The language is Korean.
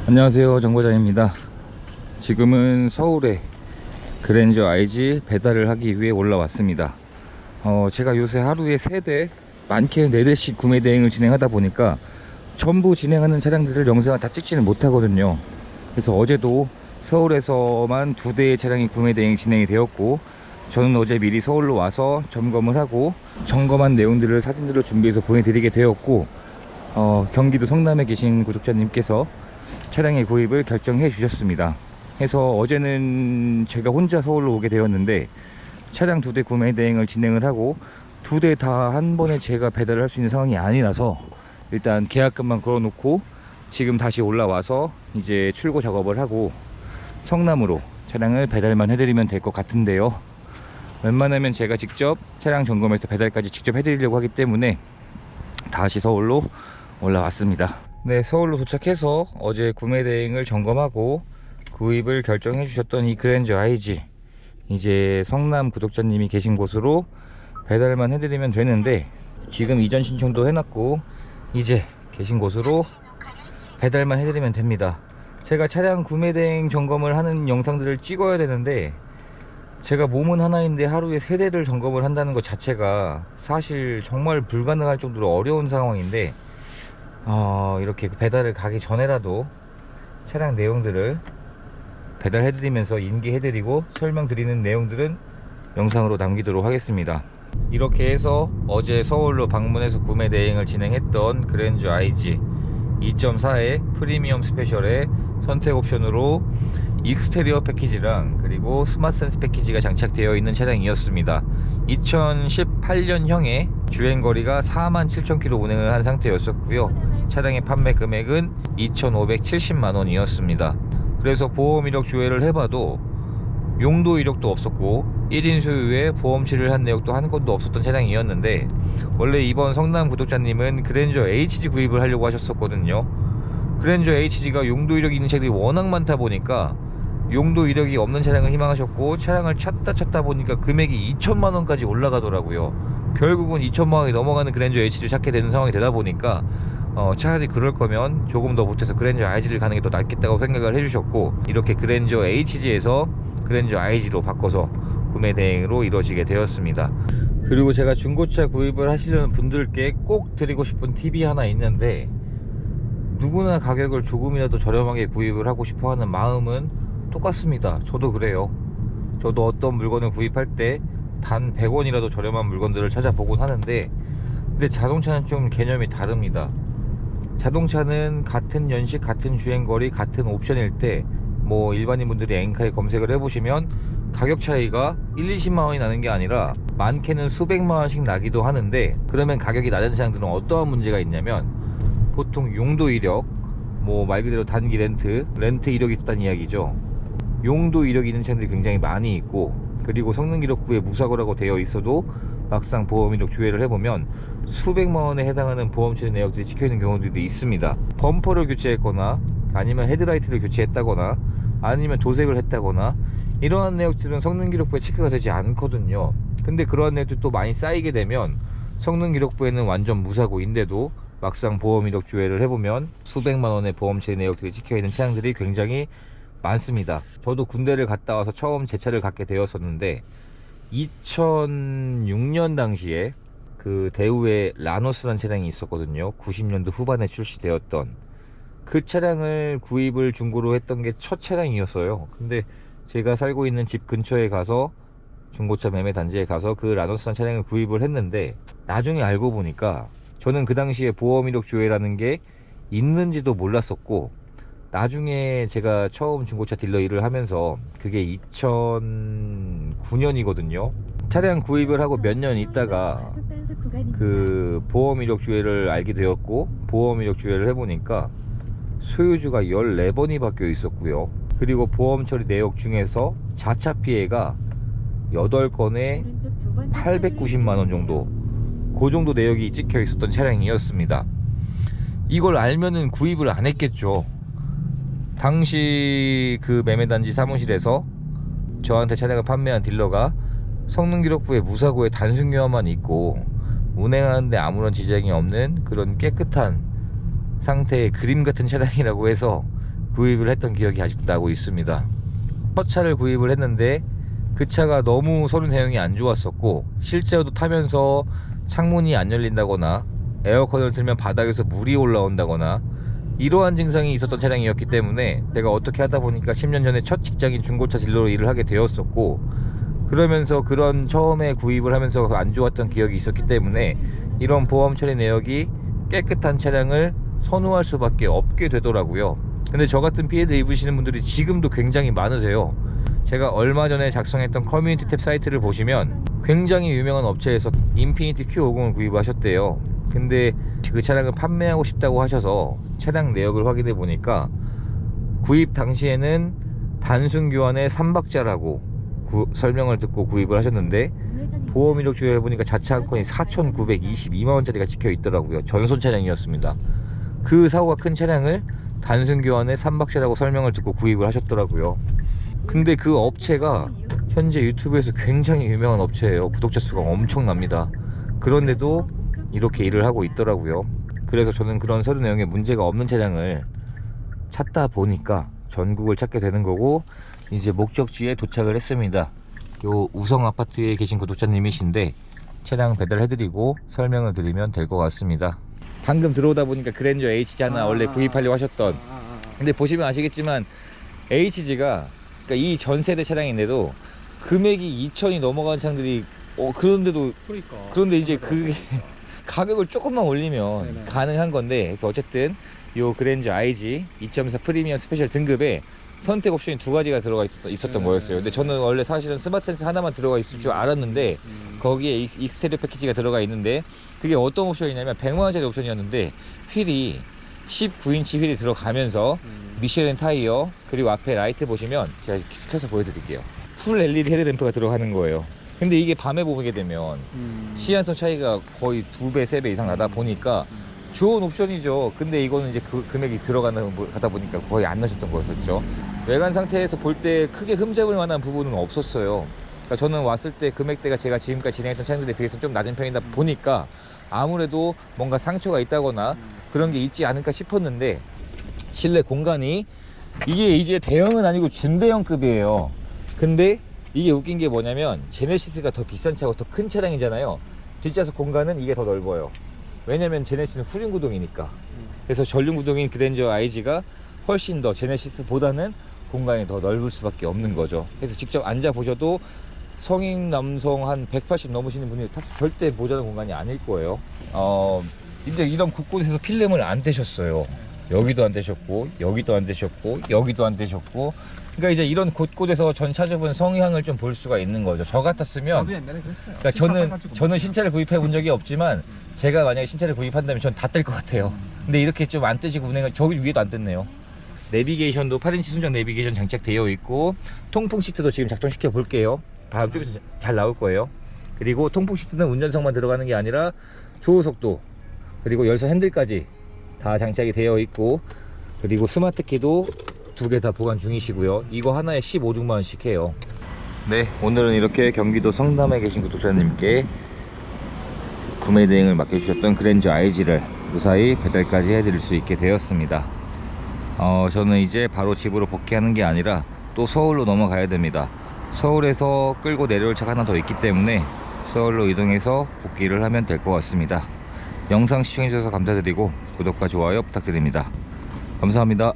안녕하세요, 정거장입니다. 지금은 서울에 그랜저 IG 배달을 하기 위해 올라왔습니다. 제가 요새 하루에 3대, 많게는 4대씩 구매 대행을 진행하다 보니까 전부 진행하는 차량들을 영상을 다 찍지는 못하거든요. 그래서 어제도 서울에서만 2대의 차량이 구매 대행이 진행이 되었고, 저는 어제 미리 서울로 와서 점검을 하고 점검한 내용들을 사진들로 준비해서 보내드리게 되었고, 경기도 성남에 계신 구독자님께서 차량의 구입을 결정해 주셨습니다. 해서 어제는 제가 혼자 서울로 오게 되었는데, 차량 2대 구매 대행을 진행을 하고 2대 다 한 번에 제가 배달을 할 수 있는 상황이 아니라서 일단 계약금만 걸어놓고 지금 다시 올라와서 이제 출고 작업을 하고 성남으로 차량을 배달만 해드리면 될 것 같은데요. 웬만하면 제가 직접 차량 점검해서 배달까지 직접 해드리려고 하기 때문에 다시 서울로 올라왔습니다. 네, 서울로 도착해서 어제 구매 대행을 점검하고 구입을 결정해 주셨던 이 그랜저 IG, 이제 성남 구독자님이 계신 곳으로 배달만 해드리면 되는데, 지금 이전 신청도 해놨고 이제 계신 곳으로 배달만 해드리면 됩니다. 제가 차량 구매 대행 점검을 하는 영상들을 찍어야 되는데, 제가 몸은 하나인데 하루에 3대를 점검을 한다는 것 자체가 사실 정말 불가능할 정도로 어려운 상황인데, 이렇게 배달을 가기 전에라도 차량 내용들을 배달해드리면서 인계해드리고 설명드리는 내용들은 영상으로 남기도록 하겠습니다. 이렇게 해서 어제 서울로 방문해서 구매 대행을 진행했던 그랜저 IG 2.4의 프리미엄 스페셜의 선택 옵션으로 익스테리어 패키지랑 그리고 스마트 센스 패키지가 장착되어 있는 차량이었습니다. 2018년형의 주행거리가 47,000km 운행을 한 상태였었고요. 차량의 판매 금액은 2,570만원이었습니다. 그래서 보험 이력 조회를 해봐도 용도 이력도 없었고 1인 소유의 보험치를 한 내역도 한 건도 없었던 차량이었는데, 원래 이번 성남 구독자님은 그랜저 HG 구입을 하려고 하셨었거든요. 그랜저 HG가 용도 이력이 있는 차량이 워낙 많다 보니까 용도 이력이 없는 차량을 희망하셨고, 차량을 찾다 보니까 금액이 2천만원까지 올라가더라고요. 결국은 2천만원이 넘어가는 그랜저 HG를 찾게 되는 상황이 되다 보니까 차라리 그럴 거면 조금 더 보태서 그랜저 IG를 가는 게 더 낫겠다고 생각을 해주셨고, 이렇게 그랜저 HG에서 그랜저 IG로 바꿔서 구매 대행으로 이루어지게 되었습니다. 그리고 제가 중고차 구입을 하시려는 분들께 꼭 드리고 싶은 팁이 하나 있는데, 누구나 가격을 조금이라도 저렴하게 구입을 하고 싶어하는 마음은 똑같습니다. 저도 그래요. 저도 어떤 물건을 구입할 때 단 100원이라도 저렴한 물건들을 찾아보곤 하는데, 근데 자동차는 좀 개념이 다릅니다. 자동차는 같은 연식, 같은 주행거리, 같은 옵션일 때 뭐 일반인 분들이 엔카에 검색을 해보시면 가격 차이가 20만원이 나는 게 아니라 많게는 수백만원씩 나기도 하는데, 그러면 가격이 낮은 차량들은 어떠한 문제가 있냐면, 보통 용도 이력, 뭐 말 그대로 단기 렌트 이력이 있었다는 이야기죠. 용도 이력이 있는 차량들이 굉장히 많이 있고, 그리고 성능기록부에 무사고라고 되어 있어도 막상 보험 이력 조회를 해보면 수백만원에 해당하는 보험 처리 내역들이 찍혀있는 경우들도 있습니다. 범퍼를 교체했거나 아니면 헤드라이트를 교체했다거나 아니면 도색을 했다거나 이러한 내역들은 성능기록부에 체크가 되지 않거든요. 근데 그러한 내역들이 또 많이 쌓이게 되면 성능기록부에는 완전 무사고인데도 막상 보험 이력 조회를 해보면 수백만원의 보험 처리 내역들이 찍혀있는 차량들이 굉장히 많습니다. 저도 군대를 갔다 와서 처음 제 차를 갖게 되었었는데, 2006년 당시에 그 대우의 라노스라는 차량이 있었거든요. 90년도 후반에 출시되었던 그 차량을 구입을 중고로 했던 게 첫 차량이었어요. 근데 제가 살고 있는 집 근처에 가서 중고차 매매 단지에 가서 그 라노스라는 차량을 구입을 했는데, 나중에 알고 보니까 저는 그 당시에 보험 이력 조회라는 게 있는지도 몰랐었고, 나중에 제가 처음 중고차 딜러 일을 하면서, 그게 2009년이거든요 차량 구입을 하고 몇 년 있다가 그 보험 이력 조회를 알게 되었고, 보험 이력 조회를 해보니까 소유주가 14번이 바뀌어 있었고요. 그리고 보험 처리 내역 중에서 자차 피해가 8건에 890만원 정도, 그 정도 내역이 찍혀 있었던 차량이었습니다. 이걸 알면은 구입을 안 했겠죠. 당시 그 매매단지 사무실에서 저한테 차량을 판매한 딜러가 성능기록부에 무사고에 단순교환만 있고 운행하는데 아무런 지장이 없는 그런 깨끗한 상태의 그림 같은 차량이라고 해서 구입을 했던 기억이 아직도 나고 있습니다. 첫 차를 구입을 했는데 그 차가 너무 소리 내용이 안 좋았었고, 실제로도 타면서 창문이 안 열린다거나 에어컨을 틀면 바닥에서 물이 올라온다거나 이러한 증상이 있었던 차량이었기 때문에 제가 어떻게 하다 보니까 10년 전에 첫 직장인 중고차 딜러로 일을 하게 되었었고, 그러면서 그런 처음에 구입을 하면서 안 좋았던 기억이 있었기 때문에 이런 보험 처리 내역이 깨끗한 차량을 선호할 수밖에 없게 되더라고요. 근데 저 같은 피해를 입으시는 분들이 지금도 굉장히 많으세요. 제가 얼마 전에 작성했던 커뮤니티 탭 사이트를 보시면 굉장히 유명한 업체에서 인피니티 Q50을 구입하셨대요. 근데 그 차량을 판매하고 싶다고 하셔서 차량 내역을 확인해 보니까 구입 당시에는 단순 교환에 3박자라고 설명을 듣고 구입을 하셨는데, 보험 이력 조회해 보니까 자체 한 건이 4,922만원짜리가 찍혀 있더라고요. 전손 차량이었습니다. 그 사고가 큰 차량을 단순 교환에 3박자라고 설명을 듣고 구입을 하셨더라고요. 근데 그 업체가 현재 유튜브에서 굉장히 유명한 업체예요. 구독자 수가 엄청납니다. 그런데도 이렇게 일을 하고 있더라고요. 그래서 저는 그런 서류 내용에 문제가 없는 차량을 찾다 보니까 전국을 찾게 되는 거고, 이제 목적지에 도착을 했습니다. 요 우성 아파트에 계신 구독자님이신데 차량 배달해드리고 설명을 드리면 될 것 같습니다. 방금 들어오다 보니까 그랜저 HG잖아. 원래 구입하려고 하셨던. 근데 보시면 아시겠지만 HG가, 그러니까 이 전세대 차량인데도 금액이 2천이 넘어가는 차량들이 그런데도, 그런데 이제 그게 가격을 조금만 올리면 네네. 가능한 건데, 그래서 어쨌든 요 그랜저 IG 2.4 프리미엄 스페셜 등급에 선택 옵션이 두 가지가 들어가 있었던 거였어요. 근데 저는 원래 사실은 스마트 센서 하나만 들어가 있을 줄 알았는데 거기에 익스테리어 패키지가 들어가 있는데, 그게 어떤 옵션이냐면 100만원짜리 옵션이었는데 휠이 19인치 휠이 들어가면서 미쉐린 타이어, 그리고 앞에 라이트 보시면 제가 켜서 보여드릴게요. 풀 LED 헤드램프가 들어가는 거예요. 근데 이게 밤에 보게 되면 시야성 차이가 거의 2배, 3배 이상 나다 보니까 좋은 옵션이죠. 근데 이거는 이제 그 금액이 가다 보니까 거의 안 나셨던 거였었죠. 외관 상태에서 볼 때 크게 흠잡을 만한 부분은 없었어요. 그러니까 저는 왔을 때 금액대가 제가 지금까지 진행했던 차량들에 비해서 좀 낮은 편이다 보니까 아무래도 뭔가 상처가 있다거나 그런 게 있지 않을까 싶었는데, 실내 공간이 이게 이제 대형은 아니고 준대형급이에요. 근데 이게 웃긴 게 뭐냐면 제네시스가 더 비싼 차고 더 큰 차량이잖아요. 뒷좌석 공간은 이게 더 넓어요. 왜냐면 제네시스는 후륜 구동이니까. 그래서 전륜 구동인 그랜저 IG가 훨씬 더 제네시스보다는 공간이 더 넓을 수밖에 없는 거죠. 그래서 직접 앉아 보셔도 성인 남성 한 180 넘으시는 분이 절대 모자란 공간이 아닐 거예요. 이제 이런 곳곳에서 필름을 안 떼셨어요. 여기도 안 떼셨고, 여기도 안 떼셨고, 여기도 안 떼셨고. 그러니까 이제 이런 곳곳에서 전차주분 성향을 좀 볼 수가 있는 거죠. 저 같았으면, 저도 옛날에 그랬어요. 그러니까 저는 신차를 구입해 본 적이 없지만 제가 만약에 신차를 구입한다면 전 다 뗄 것 같아요. 근데 이렇게 좀 안 떼지고 운행을, 저기 위에도 안 뗐네요. 내비게이션도 8인치 순정 내비게이션 장착되어 있고, 통풍 시트도 지금 작동시켜 볼게요. 바로 쪽에서 잘 나올 거예요. 그리고 통풍 시트는 운전석만 들어가는 게 아니라 조우석도, 그리고 열선 핸들까지 다 장착이 되어 있고, 그리고 스마트 키도 2개 다 보관 중이시고요. 이거 하나에 15,000,000원씩 해요. 네, 오늘은 이렇게 경기도 성남에 계신 구독자님께 구매 대행을 맡겨주셨던 그랜저 IG를 무사히 배달까지 해드릴 수 있게 되었습니다. 저는 이제 바로 집으로 복귀하는 게 아니라 또 서울로 넘어가야 됩니다. 서울에서 끌고 내려올 차가 하나 더 있기 때문에 서울로 이동해서 복귀를 하면 될 것 같습니다. 영상 시청해주셔서 감사드리고 구독과 좋아요 부탁드립니다. 감사합니다.